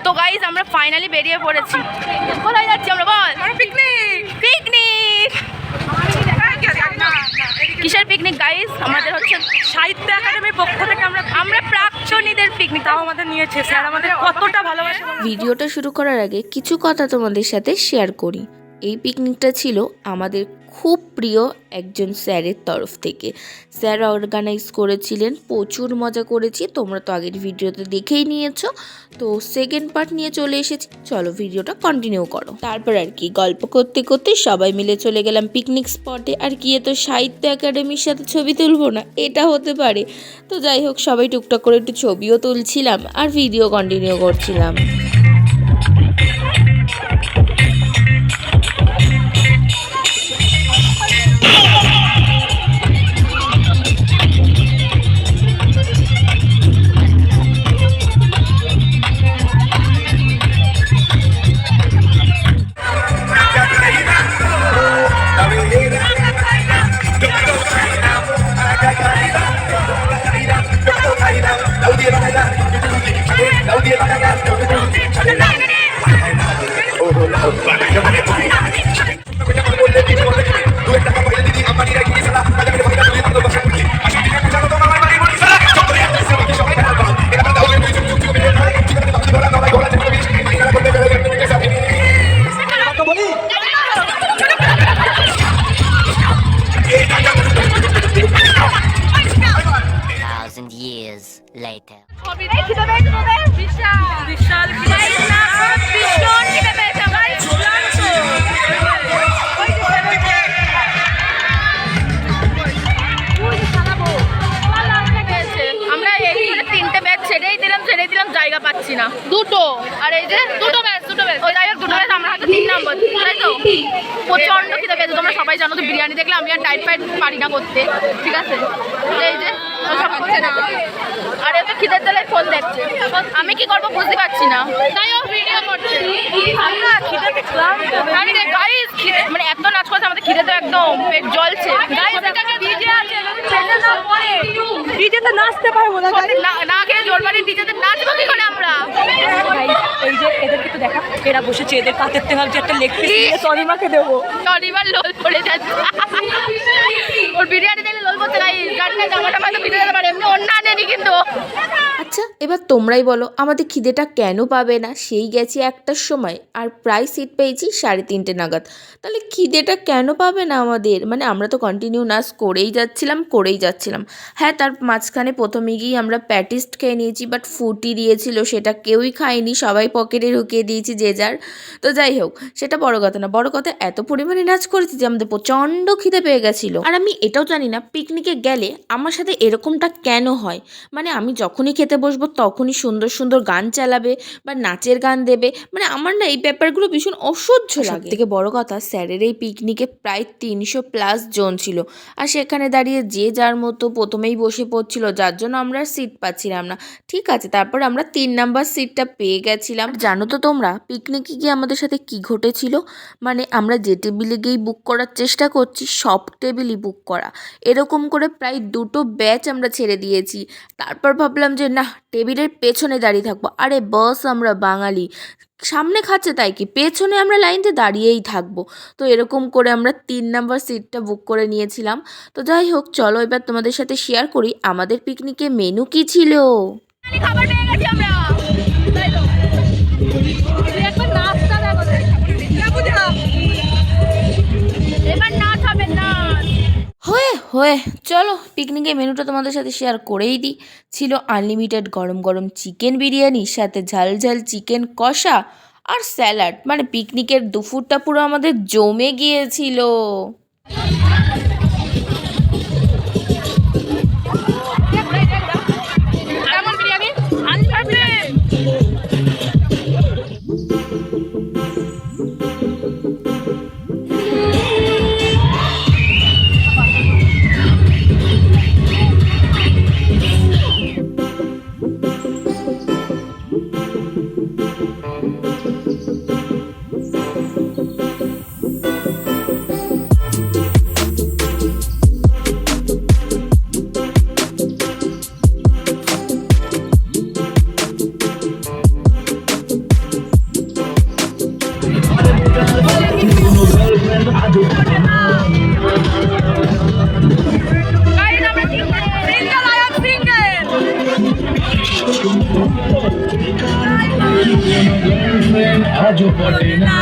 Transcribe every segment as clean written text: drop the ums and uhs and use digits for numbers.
তো গাইজ আমরা ফাইনালি বেরিয়ে পড়েছি। কোথায় যাচ্ছি আমরা বল? পিকনিক। পিকনিক কিসের পিকনিক গাইজ? আমাদের হচ্ছে সাহিত্য একাডেমির পক্ষ থেকে আমরা প্রাক্তনীদের পিকনিক। তাও আমাদের নিয়েছে স্যার, আমাদের কতটা ভালোবাসা। ভিডিওটা শুরু করার আগে কিছু কথা তোমাদের সাথে শেয়ার করি। এই পিকনিকটা ছিল আমাদের খুব প্রিয় একজন স্যারের তরফ থেকে। স্যার অর্গানাইজ করেছিলেন, প্রচুর মজা করেছি। তোমরা তো আগের ভিডিওতে দেখেই নিয়েছো, তো সেকেন্ড পার্ট নিয়ে চলে এসেছি। চলো ভিডিওটা কন্টিনিউ করো। তারপর আর কি গল্প করতে করতে সবাই মিলে চলে গেলাম পিকনিক স্পটে। আর কি তো সাহিত্য একাডেমির সাথে ছবি তুলবো না, এটা হতে পারে? তো যাই হোক, সবাই টুকটাক করে একটু ছবিও তুলছিলাম আর ভিডিও কন্টিনিউ করছিলাম। Later. ছেড়েই দিলাম, জায়গা পাচ্ছি না। দুটো আর এই যে দুটো ব্যাচ ওই যাই হোক, দুটো ব্যাচ আমরা হাতে 3 নম্বর, তাই তো? প্রচন্ড খিদে পেয়েছে। তোমরা সবাই জানো তো বিরিয়ানি দেখলে আমি আর টাইট ফাইট পারি না করতে, ঠিক আছে? এই যে সব করছে না, আর এত খিদের জ্বালায় ফোন দেখছে। আমি কি করবো বুঝতে পারছি না, তাই ও ভিডিও করছে। আমরা খিদে দেখলাম গাইস, মানে এত নাচ করছে আমাদের খিদে তো একদম পেট জ্বলছে। ডিজে আছে, ডিজেতে নাচতে পারবো না, না খেয়ে জোর বাড়ি ডিজেতে নাচবো কি করে আমরা? এই যে এদেরকে তো দেখা, এরা বসেছে, এদের কাতেরতে ভাবছে একটা লেগ পিস সনিমাকে দেবো। শনিবার লোল পড়ে যাচ্ছে, ওর বিরিয়ানি দেখলে লোল পড়ছে। গাড়িটা জামাটা হয়তো ভিড়ে যেতে পারে, এমনি অন্য আনেনি কিন্তু। আচ্ছা, এবার তোমরাই বলো আমাদের খিদেটা কেন পাবে না? সেই গেছি 1টার সময় আর প্রায় সিট পেয়েছি 3:30 নাগাদ। তাহলে খিদেটা কেন পাবে না আমাদের? মানে আমরা তো কন্টিনিউ নাচ করেই যাচ্ছিলাম। হ্যাঁ, তার মাঝখানে প্রথমে গিয়ে আমরা প্যাটিস্ট খেয়ে নিয়েছি, বাট ফুটি দিয়েছিল, সেটা কেউই খায়নি, সবাই পকেটে ঢুকিয়ে দিয়েছি যে যার। তো যাই হোক, সেটা বড় কথা না, বড় কথা এত পরিমাণে নাচ করেছি যে আমাদের প্রচণ্ড খিদে পেয়ে গেছিলো। আর আমি এটাও জানি না পিকনিকে গেলে আমার সাথে এরকমটা কেন হয়। মানে আমি যখনই খেতে বসবো তখনই সুন্দর সুন্দর গান চালাবে বা নাচের গান দেবে। মানে আমার না এই ব্যাপারগুলো ভীষণ অসহ্য লাগে। থেকে বড় কথা, স্যারের এই পিকনিকে প্রায় 300+ জন ছিল, আর সেখানে দাঁড়িয়ে যে যার মতো প্রথমেই বসে পড়ছিল, যার জন্য আমরা সিট পাচ্ছিলাম না। ঠিক আছে, তারপর আমরা 3 নাম্বার সিটটা পেয়ে গেছিলাম। জানো তো তোমরা পিকনিকে গিয়ে আমাদের সাথে কি ঘটেছিল? মানে আমরা যে টেবিলে গিয়েই বুক করার চেষ্টা করছি, সব টেবিলই বুক করা। এরকম করে প্রায় 2টো ব্যাচ আমরা ছেড়ে দিয়েছি। তারপর ভাবলাম যে না, টেবিলের পেছনে দাঁড়িয়ে থাকবো। আরে বস, আমরা বাঙালি, সামনে খাচ্ছে তাই কি, পেছনে আমরা লাইনতে দাঁড়িয়েই থাকবো। তো এরকম করে আমরা 3 নাম্বার সিটটা বুক করে নিয়েছিলাম। তো যাই হোক, চলো এবার তোমাদের সাথে শেয়ার করি আমাদের পিকনিকে মেনু কি ছিল। খাবার পেয়ে গেছি আমরা। এবার নাচ হবে না। হয়ে চলো পিকনিকের মেনুটা তোমাদের সাথে শেয়ার করেই দিই। ছিল আনলিমিটেড গরম গরম চিকেন বিরিয়ানি, সাথে ঝাল ঝাল চিকেন কষা আর স্যালাড। মানে পিকনিকের দুপুরটা পুরো আমাদের জমে গিয়েছিল। গার্লফ্রেন্ড আজও পটে না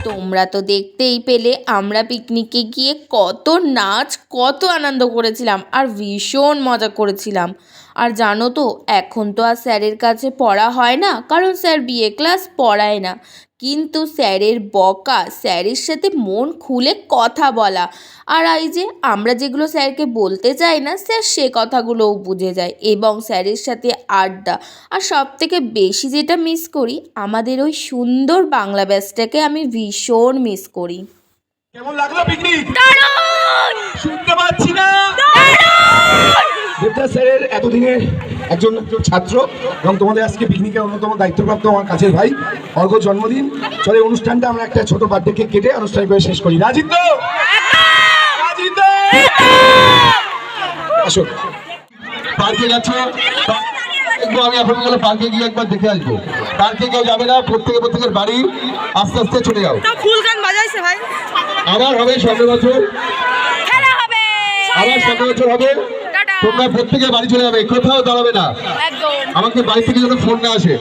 তোমরা তো দেখতেই পেলে আমরা পিকনিকে গিয়ে কত নাচ কত আনন্দ করেছিলাম আর ভীষণ মজা করেছিলাম। আর জানো তো এখন তো আর স্যারের কাছে পড়া হয় না, কারণ স্যার বিএ ক্লাস পড়ায় না, কিন্তু স্যারের বকা, স্যারের সাথে মন খুলে কথা বলা, আর এই যে আমরা যেগুলো স্যারকে বলতে চাই না স্যার সে কথাগুলোও বুঝে যায়, এবং স্যারের সাথে আড্ডা। আর সব থেকে বেশি যেটা মিস করি, আমাদের ওই সুন্দর বাংলা ব্যাচটাকে আমি ভীষণ মিস করি। কেমন লাগলো পিকনিক? শুনতে পাচ্ছি না। দেবদাস স্যারের এতদিনের একজন ছাত্র এবং তোমাদের আজকে পিকনিকের অন্যতম দায়িত্বপ্রাপ্ত আমার কাছের ভাই অর্ঘ জন্মদিন। চলে অনুষ্ঠানটা আমরা একটা ছোট বার্থডে কেক কেটে অনুষ্ঠান করে শেষ করি। রাজিত তো? আসো, পার্কে যাচ্ছ? আমি এখন গেলে পার্কে গিয়ে একবার দেখে আসবো। পার্কে কেউ যাবে না, প্রত্যেকের বাড়ি আস্তে আস্তে চলে যাও। ফুল গান বাজাইছে ভাই। আবার হবে 17 বছর, আবার 17 বছর হবে। তোমরা প্রত্যেকের বাড়ি চলে যাবে, কোথাও দাঁড়াবে না। আমাকে বাড়ি থেকে যেন ফোন না আসে।